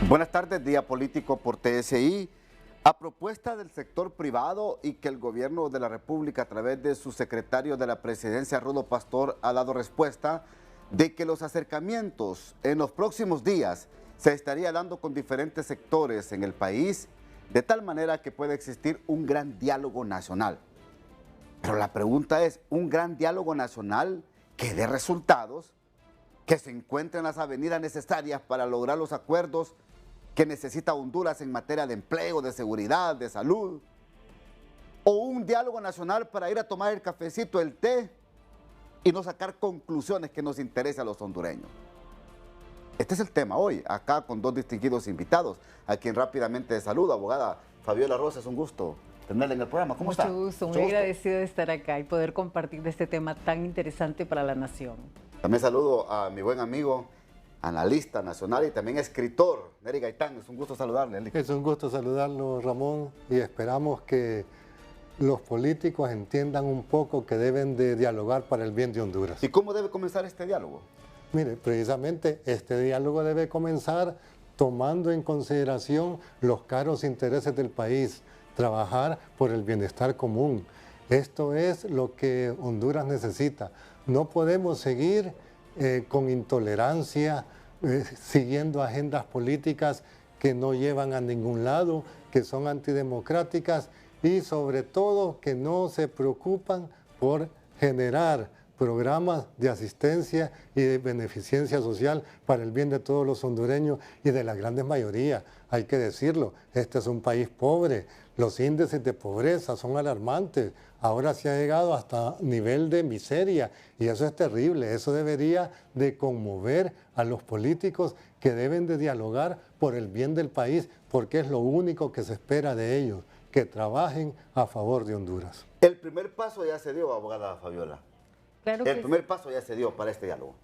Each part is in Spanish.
Buenas tardes, Día Político por TSI. A propuesta del sector privado y que el gobierno de la República a través de su secretario de la Presidencia, Rudo Pastor, ha dado respuesta de que los acercamientos en los próximos días se estaría dando con diferentes sectores en el país, de tal manera que pueda existir un gran diálogo nacional. Pero la pregunta es, ¿un gran diálogo nacional que dé resultados, que se encuentren las avenidas necesarias para lograr los acuerdos que necesita Honduras en materia de empleo, de seguridad, de salud? ¿O un diálogo nacional para ir a tomar el cafecito, el té y no sacar conclusiones que nos interesen a los hondureños? Este es el tema hoy, acá con dos distinguidos invitados, a quien rápidamente saludo, abogada Fabiola Rosa, es un gusto tenerla en el programa. ¿Cómo está? Mucho gusto, muy agradecido de estar acá y poder compartir de este tema tan interesante para la nación. También saludo a mi buen amigo, analista nacional y también escritor, Nery Gaitán. Es un gusto saludarle, Nery. Es un gusto saludarlo, Ramón, y esperamos que los políticos entiendan un poco que deben de dialogar para el bien de Honduras. ¿Y cómo debe comenzar este diálogo? Mire, precisamente este diálogo debe comenzar tomando en consideración los caros intereses del país, trabajar por el bienestar común. Esto es lo que Honduras necesita. No podemos seguir con intolerancia, siguiendo agendas políticas que no llevan a ningún lado, que son antidemocráticas y sobre todo que no se preocupan por generar programas de asistencia y de beneficencia social para el bien de todos los hondureños y de la grandes mayoría. Hay que decirlo, este es un país pobre, los índices de pobreza son alarmantes, ahora se ha llegado hasta nivel de miseria y eso es terrible, eso debería de conmover a los políticos que deben de dialogar por el bien del país porque es lo único que se espera de ellos, que trabajen a favor de Honduras. El primer paso ya se dio, abogada Fabiola. Claro El primer paso ya se dio para este diálogo.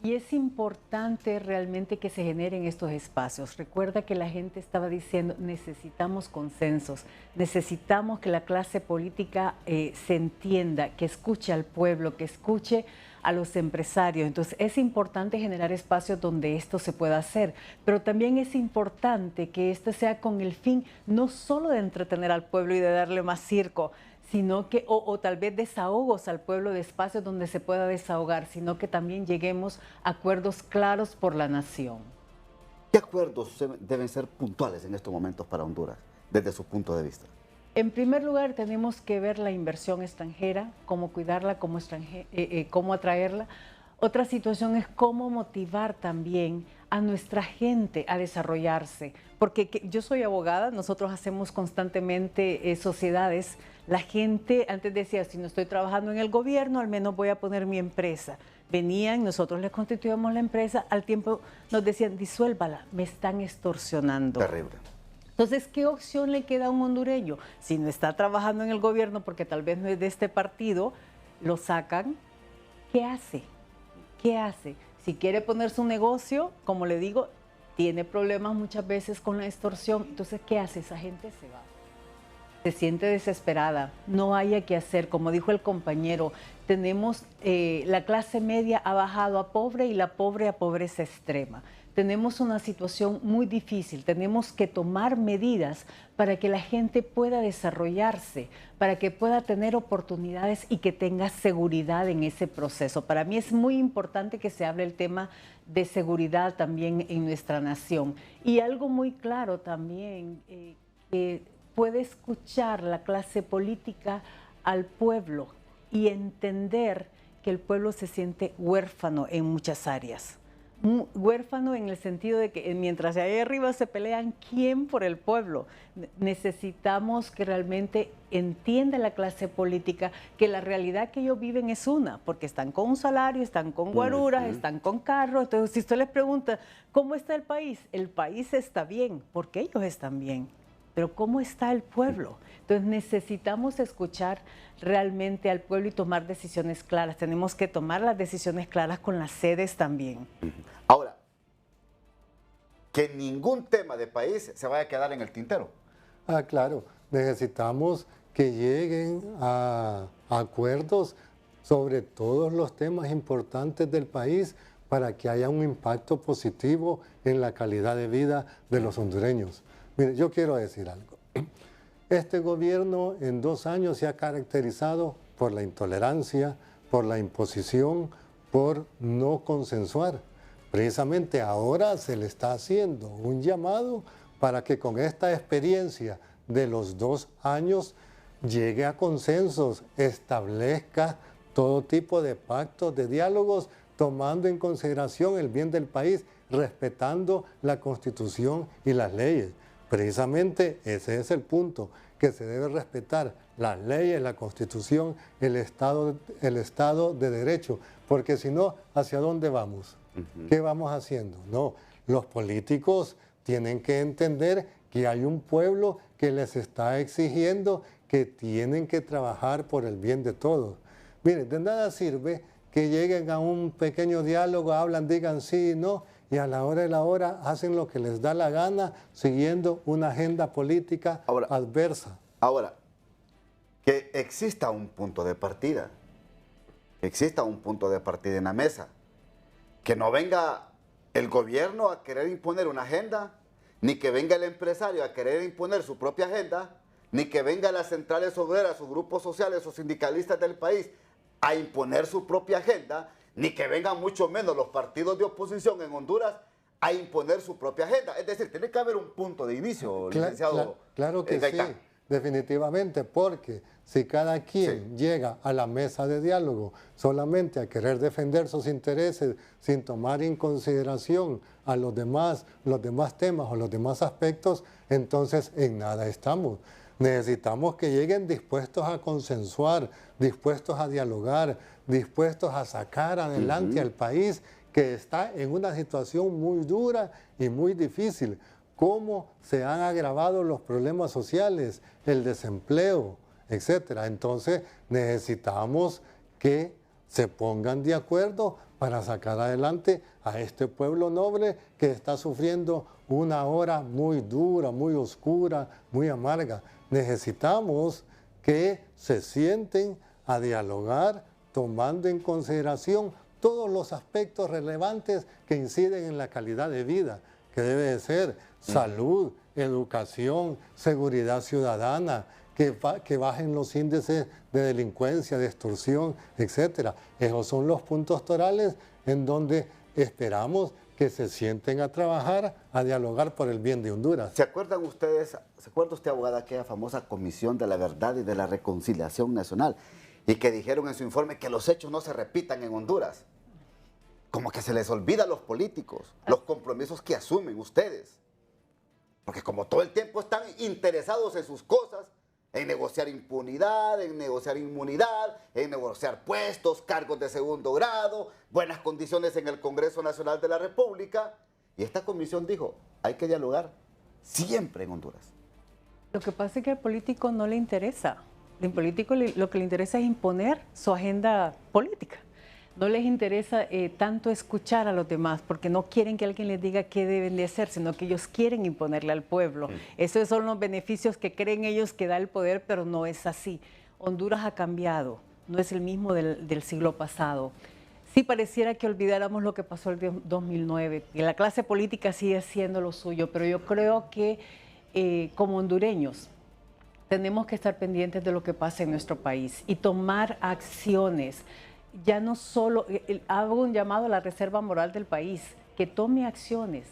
Y es importante realmente que se generen estos espacios. Recuerda que la gente estaba diciendo, necesitamos consensos, necesitamos que la clase política se entienda, que escuche al pueblo, que escuche a los empresarios. Entonces es importante generar espacios donde esto se pueda hacer, pero también es importante que esto sea con el fin no solo de entretener al pueblo y de darle más circo, sino que, o tal vez desahogos al pueblo de espacios donde se pueda desahogar, sino que también lleguemos a acuerdos claros por la nación. ¿Qué acuerdos deben ser puntuales en estos momentos para Honduras, desde su punto de vista? En primer lugar, tenemos que ver la inversión extranjera, cómo cuidarla, cómo atraerla. Otra situación es cómo motivar también a nuestra gente a desarrollarse, porque yo soy abogada, nosotros hacemos constantemente sociedades. La gente antes decía, si no estoy trabajando en el gobierno, al menos voy a poner mi empresa. Venían, nosotros les constituíamos la empresa, al tiempo nos decían, disuélvala, me están extorsionando. Terrible. Entonces, ¿qué opción le queda a un hondureño? Si no está trabajando en el gobierno, porque tal vez no es de este partido, lo sacan, ¿qué hace? ¿Qué hace? Si quiere poner su negocio, como le digo, tiene problemas muchas veces con la extorsión. Entonces, ¿qué hace? Esa gente se va. Se siente desesperada, no haya qué hacer. Como dijo el compañero, tenemos, la clase media ha bajado a pobre y la pobre a pobreza extrema. Tenemos una situación muy difícil, tenemos que tomar medidas para que la gente pueda desarrollarse, para que pueda tener oportunidades y que tenga seguridad en ese proceso. Para mí es muy importante que se hable el tema de seguridad también en nuestra nación. Y algo muy claro también, que puede escuchar la clase política al pueblo y entender que el pueblo se siente huérfano en muchas áreas. Huérfano en el sentido de que mientras allá arriba se pelean, ¿quién por el pueblo? Necesitamos que realmente entienda la clase política que la realidad que ellos viven es una, porque están con un salario, están con guaruras, están con carros. Entonces, si usted les pregunta, ¿cómo está el país está bien, porque ellos están bien. Pero ¿cómo está el pueblo? Entonces necesitamos escuchar realmente al pueblo y tomar decisiones claras. Tenemos que tomar las decisiones claras con las sedes también. Ahora, que ningún tema de país se vaya a quedar en el tintero. Ah, claro, necesitamos que lleguen a acuerdos sobre todos los temas importantes del país para que haya un impacto positivo en la calidad de vida de los hondureños. Mire, yo quiero decir algo. Este gobierno en 2 años se ha caracterizado por la intolerancia, por la imposición, por no consensuar. Precisamente ahora se le está haciendo un llamado para que con esta experiencia de los 2 años llegue a consensos, establezca todo tipo de pactos, de diálogos, tomando en consideración el bien del país, respetando la Constitución y las leyes. Precisamente ese es el punto, que se debe respetar las leyes, la Constitución, el Estado de Derecho, porque si no, ¿hacia dónde vamos? ¿Qué vamos haciendo? No, los políticos tienen que entender que hay un pueblo que les está exigiendo que tienen que trabajar por el bien de todos. Miren, de nada sirve que lleguen a un pequeño diálogo, hablan, digan sí y no, y a la hora de la hora hacen lo que les da la gana, siguiendo una agenda política adversa. Ahora, que exista un punto de partida, en la mesa, que no venga el gobierno a querer imponer una agenda, ni que venga el empresario a querer imponer su propia agenda, ni que venga las centrales obreras, sus grupos sociales o sindicalistas del país a imponer su propia agenda, ni que vengan mucho menos los partidos de oposición en Honduras a imponer su propia agenda. Es decir, tiene que haber un punto de inicio, licenciado. Claro que sí, definitivamente, porque si cada quien llega a la mesa de diálogo solamente a querer defender sus intereses sin tomar en consideración a los demás temas o los demás aspectos, entonces en nada estamos. Necesitamos que lleguen dispuestos a consensuar, dispuestos a dialogar, dispuestos a sacar adelante al país que está en una situación muy dura y muy difícil. Cómo se han agravado los problemas sociales, el desempleo, etcétera. Entonces necesitamos que se pongan de acuerdo para sacar adelante a este pueblo noble que está sufriendo una hora muy dura, muy oscura, muy amarga. Necesitamos que se sienten a dialogar tomando en consideración todos los aspectos relevantes que inciden en la calidad de vida, que debe de ser salud, educación, seguridad ciudadana, que bajen los índices de delincuencia, de extorsión, etcétera. Esos son los puntos torales en donde esperamos que se sienten a trabajar, a dialogar por el bien de Honduras. ¿Se acuerda usted, abogada, aquella famosa Comisión de la Verdad y de la Reconciliación Nacional? Y que dijeron en su informe que los hechos no se repitan en Honduras. Como que se les olvida a los políticos los compromisos que asumen ustedes. Porque como todo el tiempo están interesados en sus cosas, en negociar impunidad, en negociar inmunidad, en negociar puestos, cargos de segundo grado, buenas condiciones en el Congreso Nacional de la República. Y esta comisión dijo, hay que dialogar siempre en Honduras. Lo que pasa es que al político no le interesa. Al político lo que le interesa es imponer su agenda política. No les interesa tanto escuchar a los demás porque no quieren que alguien les diga qué deben de hacer, sino que ellos quieren imponerle al pueblo. Esos son los beneficios que creen ellos que da el poder, pero no es así. Honduras ha cambiado, no es el mismo del siglo pasado. Sí pareciera que olvidáramos lo que pasó el 2009, y la clase política sigue haciendo lo suyo, pero yo creo que como hondureños tenemos que estar pendientes de lo que pasa en nuestro país y tomar acciones. Ya no solo, hago un llamado a la reserva moral del país, que tome acciones.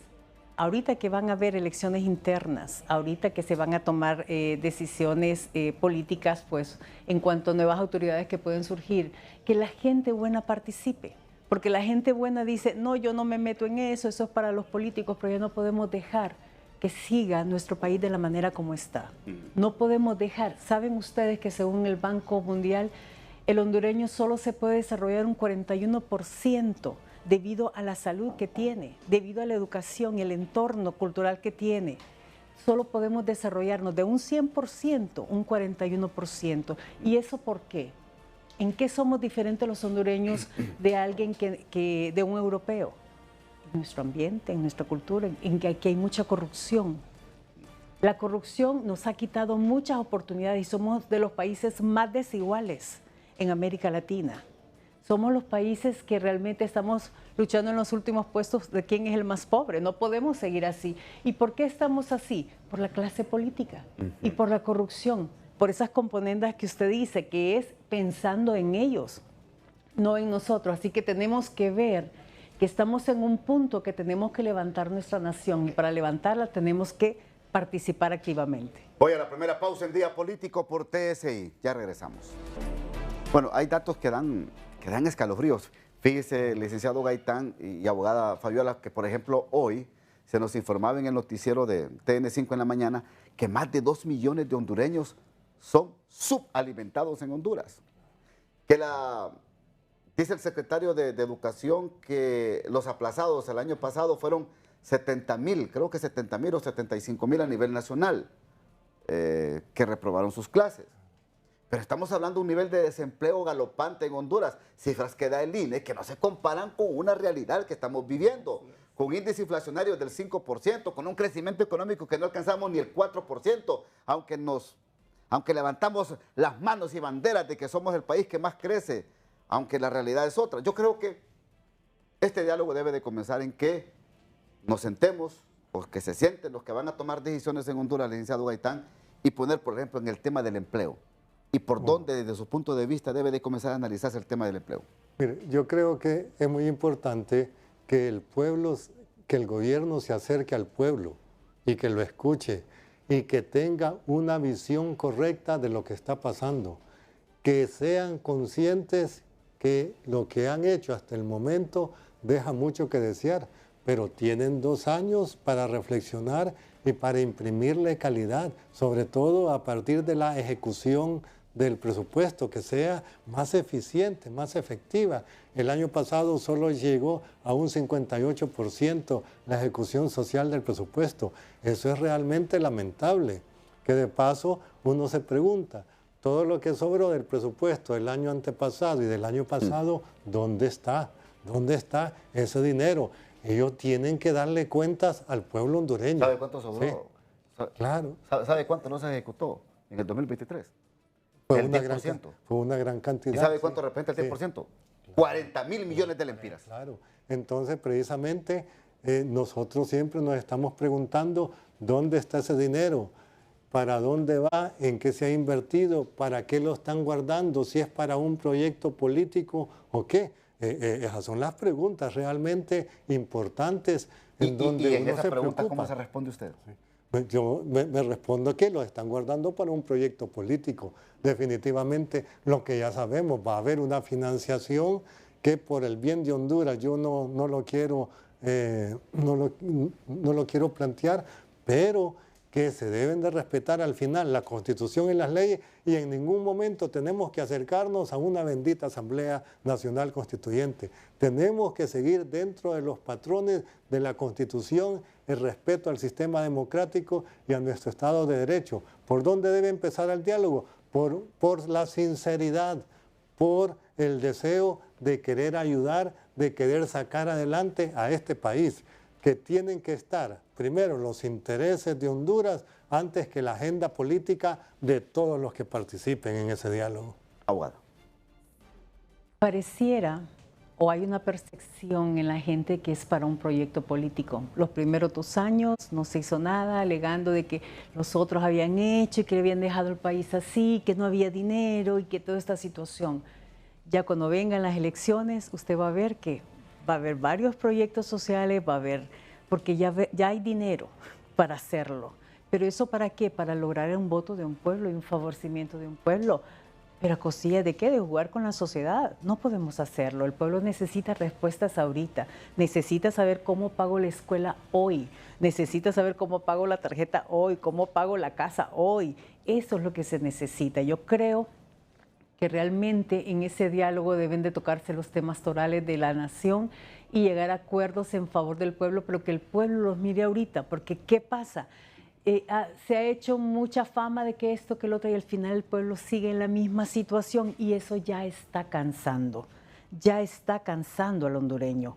Ahorita que van a haber elecciones internas, ahorita que se van a tomar decisiones políticas, pues en cuanto a nuevas autoridades que pueden surgir, que la gente buena participe. Porque la gente buena dice, no, yo no me meto en eso, eso es para los políticos, pero ya no podemos dejar que siga nuestro país de la manera como está. No podemos dejar, saben ustedes que según el Banco Mundial, el hondureño solo se puede desarrollar un 41% debido a la salud que tiene, debido a la educación y el entorno cultural que tiene. Solo podemos desarrollarnos de un 100%, un 41%. ¿Y eso por qué? ¿En qué somos diferentes los hondureños de alguien de un europeo? En nuestro ambiente, en nuestra cultura, en que aquí hay mucha corrupción. La corrupción nos ha quitado muchas oportunidades y somos de los países más desiguales en América Latina. Somos los países que realmente estamos luchando en los últimos puestos de quién es el más pobre. No podemos seguir así. ¿Y por qué estamos así? Por la clase política y por la corrupción, por esas componendas que usted dice, que es pensando en ellos, no en nosotros. Así que tenemos que ver que estamos en un punto que tenemos que levantar nuestra nación y para levantarla tenemos que participar activamente. Voy a la primera pausa en Día Político por TSI. Ya regresamos. Bueno, hay datos que dan escalofríos. Fíjese, licenciado Gaitán y abogada Fabiola, que por ejemplo hoy se nos informaba en el noticiero de TN5 en la mañana que más de 2 millones de hondureños son subalimentados en Honduras. Dice el secretario de Educación que los aplazados el año pasado fueron 70,000, creo que 70,000 o 75,000 a nivel nacional, que reprobaron sus clases. Pero estamos hablando de un nivel de desempleo galopante en Honduras, cifras que da el INE que no se comparan con una realidad que estamos viviendo, con índice inflacionario del 5%, con un crecimiento económico que no alcanzamos ni el 4%, aunque levantamos las manos y banderas de que somos el país que más crece, aunque la realidad es otra. Yo creo que este diálogo debe de comenzar en que nos sentemos, o que se sienten los que van a tomar decisiones en Honduras, licenciado Gaitán, y poner, por ejemplo, en el tema del empleo. Y por dónde, desde su punto de vista, debe de comenzar a analizarse el tema del empleo. Mire, yo creo que es muy importante que el gobierno se acerque al pueblo y que lo escuche y que tenga una visión correcta de lo que está pasando. Que sean conscientes que lo que han hecho hasta el momento deja mucho que desear, pero tienen 2 años para reflexionar y para imprimirle calidad, sobre todo a partir de la ejecución del presupuesto, que sea más eficiente, más efectiva. El año pasado solo llegó a un 58% la ejecución social del presupuesto. Eso es realmente lamentable, que de paso uno se pregunta, todo lo que sobró del presupuesto del año antepasado y del año pasado, ¿dónde está? ¿Dónde está ese dinero? Ellos tienen que darle cuentas al pueblo hondureño. ¿Sabe cuánto sobró? Sí, claro. ¿Sabe cuánto no se ejecutó en el 2023? Fue El una 10%. fue una gran cantidad. ¿Y sabe cuánto representa el 10%? Sí. 40,000 millones de lempiras. Claro. Entonces, precisamente, nosotros siempre nos estamos preguntando dónde está ese dinero, para dónde va, en qué se ha invertido, para qué lo están guardando, si es para un proyecto político o qué. Esas son las preguntas realmente importantes en donde en uno esa se pregunta, preocupa. ¿cómo se responde usted? Sí. Yo me respondo que lo están guardando para un proyecto político. Definitivamente, lo que ya sabemos, va a haber una financiación que por el bien de Honduras, yo no lo quiero plantear, pero que se deben de respetar al final la Constitución y las leyes, y en ningún momento tenemos que acercarnos a una bendita Asamblea Nacional Constituyente. Tenemos que seguir dentro de los patrones de la Constitución, el respeto al sistema democrático y a nuestro Estado de Derecho. ¿Por dónde debe empezar el diálogo? Por la sinceridad, por el deseo de querer ayudar, de querer sacar adelante a este país, que tienen que estar primero los intereses de Honduras antes que la agenda política de todos los que participen en ese diálogo. Abogada. Pareciera o hay una percepción en la gente que es para un proyecto político. Los primeros 2 años no se hizo nada, alegando de que los otros habían hecho y que habían dejado el país así, que no había dinero y que toda esta situación. Ya cuando vengan las elecciones, usted va a ver que va a haber varios proyectos sociales, va a haber, porque ya hay dinero para hacerlo. ¿Pero eso para qué? Para lograr un voto de un pueblo y un favorecimiento de un pueblo. ¿Pero a costilla de qué? De jugar con la sociedad. No podemos hacerlo. El pueblo necesita respuestas ahorita. Necesita saber cómo pago la escuela hoy. Necesita saber cómo pago la tarjeta hoy, cómo pago la casa hoy. Eso es lo que se necesita. Yo creo que realmente en ese diálogo deben de tocarse los temas torales de la nación y llegar a acuerdos en favor del pueblo, pero que el pueblo los mire ahorita, porque ¿qué pasa? Se ha hecho mucha fama de que esto, que lo otro, y al final el pueblo sigue en la misma situación y eso ya está cansando al hondureño,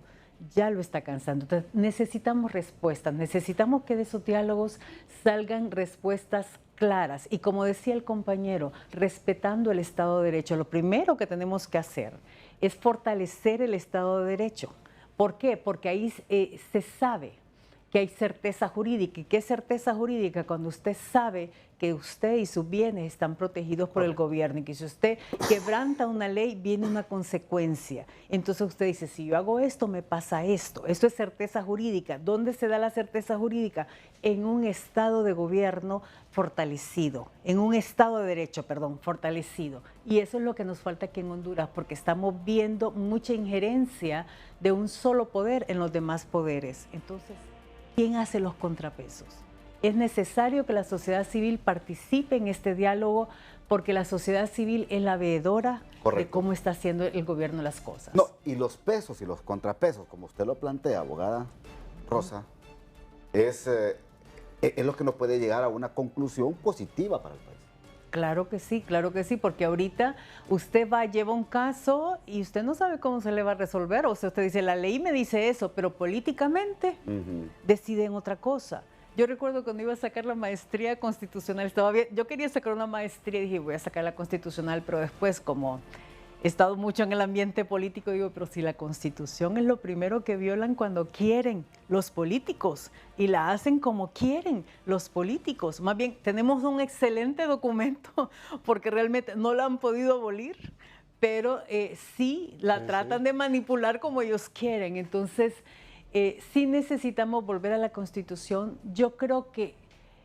ya lo está cansando. Entonces necesitamos respuestas, necesitamos que de esos diálogos salgan respuestas claras y, como decía el compañero, respetando el Estado de Derecho. Lo primero que tenemos que hacer es fortalecer el Estado de Derecho. ¿Por qué? Porque ahí se sabe que hay certeza jurídica. ¿Y qué es certeza jurídica? Cuando usted sabe que usted y sus bienes están protegidos por el gobierno y que si usted quebranta una ley, viene una consecuencia. Entonces usted dice, si yo hago esto, me pasa esto. Esto es certeza jurídica. ¿Dónde se da la certeza jurídica? En un Estado de gobierno fortalecido, en un Estado de Derecho, perdón, fortalecido. Y eso es lo que nos falta aquí en Honduras, porque estamos viendo mucha injerencia de un solo poder en los demás poderes. Entonces, ¿quién hace los contrapesos? Es necesario que la sociedad civil participe en este diálogo porque la sociedad civil es la veedora de cómo está haciendo el gobierno las cosas. No, y los pesos y los contrapesos, como usted lo plantea, abogada Rosa, es lo que nos puede llegar a una conclusión positiva para el país. Claro que sí, porque ahorita usted lleva un caso y usted no sabe cómo se le va a resolver. O sea, usted dice, la ley me dice eso, pero políticamente deciden otra cosa. Yo recuerdo cuando iba a sacar la maestría constitucional, yo quería sacar una maestría y dije, voy a sacar la constitucional, pero después como he estado mucho en el ambiente político, digo, pero si la Constitución es lo primero que violan cuando quieren los políticos y la hacen como quieren los políticos. Más bien, tenemos un excelente documento porque realmente no la han podido abolir, pero sí la tratan de manipular como ellos quieren. Entonces, sí necesitamos volver a la Constitución. Yo creo que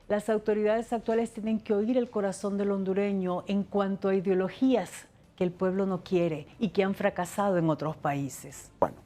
las autoridades actuales tienen que oír el corazón del hondureño en cuanto a ideologías que el pueblo no quiere y que han fracasado en otros países. Bueno,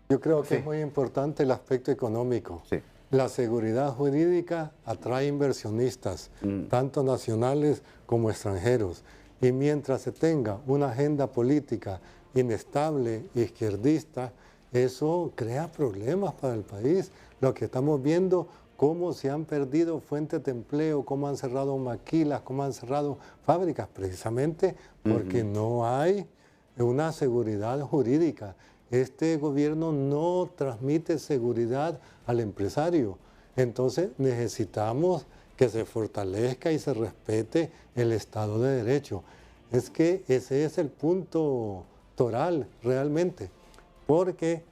yo creo que es muy importante el aspecto económico. La seguridad jurídica atrae inversionistas, tanto nacionales como extranjeros. Y mientras se tenga una agenda política inestable, izquierdista, eso crea problemas para el país. Lo que estamos viendo, cómo se han perdido fuentes de empleo, cómo han cerrado maquilas, cómo han cerrado fábricas, precisamente porque no hay una seguridad jurídica. Este gobierno no transmite seguridad al empresario. Entonces necesitamos que se fortalezca y se respete el Estado de Derecho. Es que ese es el punto toral realmente, porque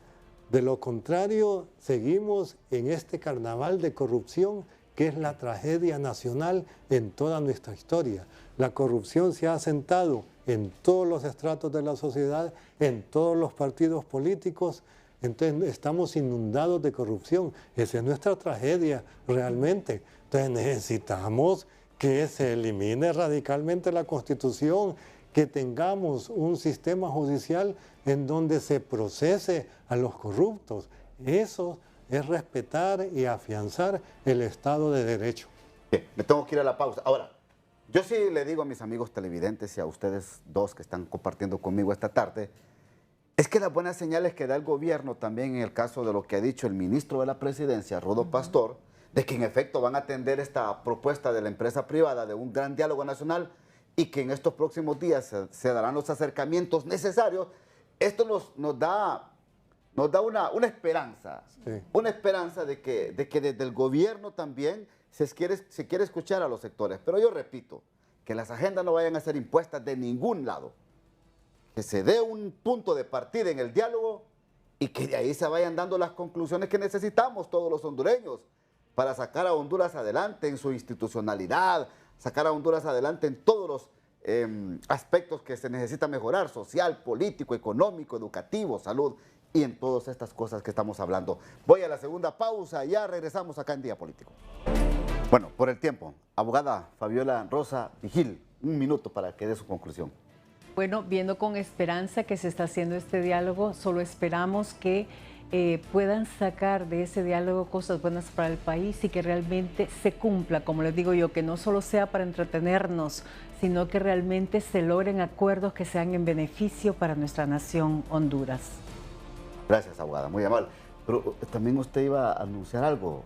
de lo contrario seguimos en este carnaval de corrupción que es la tragedia nacional en toda nuestra historia. La corrupción se ha asentado en todos los estratos de la sociedad, en todos los partidos políticos. Entonces estamos inundados de corrupción. Esa es nuestra tragedia realmente. Entonces necesitamos que se elimine radicalmente la Constitución, que tengamos un sistema judicial en donde se procese a los corruptos. Eso es respetar y afianzar el Estado de Derecho. Bien, me tengo que ir a la pausa. Ahora, yo sí le digo a mis amigos televidentes y a ustedes dos que están compartiendo conmigo esta tarde, es que las buenas señales que da el gobierno también en el caso de lo que ha dicho el ministro de la Presidencia, Rudo Pastor, de que en efecto van a atender esta propuesta de la empresa privada de un gran diálogo nacional y que en estos próximos días se darán los acercamientos necesarios. Esto nos da una esperanza, una esperanza de que desde el gobierno también se quiere escuchar a los sectores. Pero yo repito, que las agendas no vayan a ser impuestas de ningún lado, que se dé un punto de partida en el diálogo y que de ahí se vayan dando las conclusiones que necesitamos todos los hondureños para sacar a Honduras adelante en su institucionalidad, sacar a Honduras adelante en todos los aspectos que se necesita mejorar, social, político, económico, educativo, salud y en todas estas cosas que estamos hablando. Voy a la segunda pausa, ya regresamos acá en Día Político. Bueno, por el tiempo, abogada Fabiola Rosa Vigil, un minuto para que dé su conclusión. Bueno, viendo con esperanza que se está haciendo este diálogo, solo esperamos que puedan sacar de ese diálogo cosas buenas para el país y que realmente se cumpla, como les digo yo, que no solo sea para entretenernos, sino que realmente se logren acuerdos que sean en beneficio para nuestra nación Honduras. Gracias, abogada, muy amable. Pero también usted iba a anunciar algo.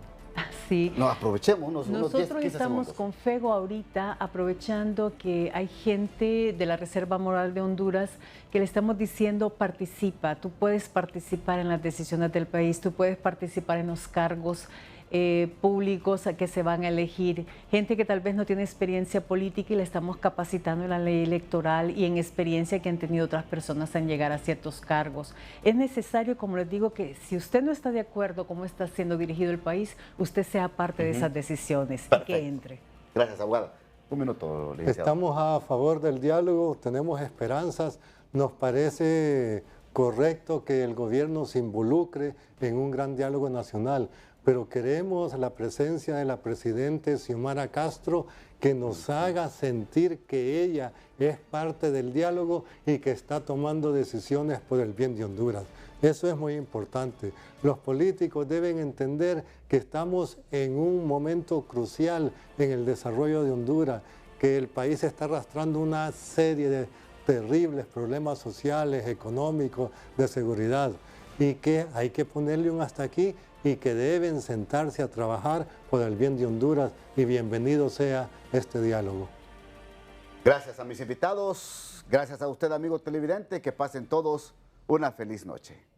Sí. No, aprovechemos Nosotros 10, 15 estamos segundos. con FEGO ahorita, aprovechando que hay gente de la Reserva Moral de Honduras que le estamos diciendo participa, tú puedes participar en las decisiones del país, tú puedes participar en los cargos públicos que se van a elegir, gente que tal vez no tiene experiencia política y le estamos capacitando en la ley electoral y en experiencia que han tenido otras personas en llegar a ciertos cargos. Es necesario, como les digo, que si usted no está de acuerdo cómo está siendo dirigido el país, usted sea parte de esas decisiones y que entre. Gracias, abogada. Un minuto, licenciado. Estamos a favor del diálogo, tenemos esperanzas, nos parece correcto que el gobierno se involucre en un gran diálogo nacional, pero queremos la presencia de la presidenta Xiomara Castro que nos haga sentir que ella es parte del diálogo y que está tomando decisiones por el bien de Honduras. Eso es muy importante. Los políticos deben entender que estamos en un momento crucial en el desarrollo de Honduras, que el país está arrastrando una serie de terribles problemas sociales, económicos, de seguridad, y que hay que ponerle un hasta aquí y que deben sentarse a trabajar por el bien de Honduras, y bienvenido sea este diálogo. Gracias a mis invitados, gracias a usted, amigo televidente, que pasen todos una feliz noche.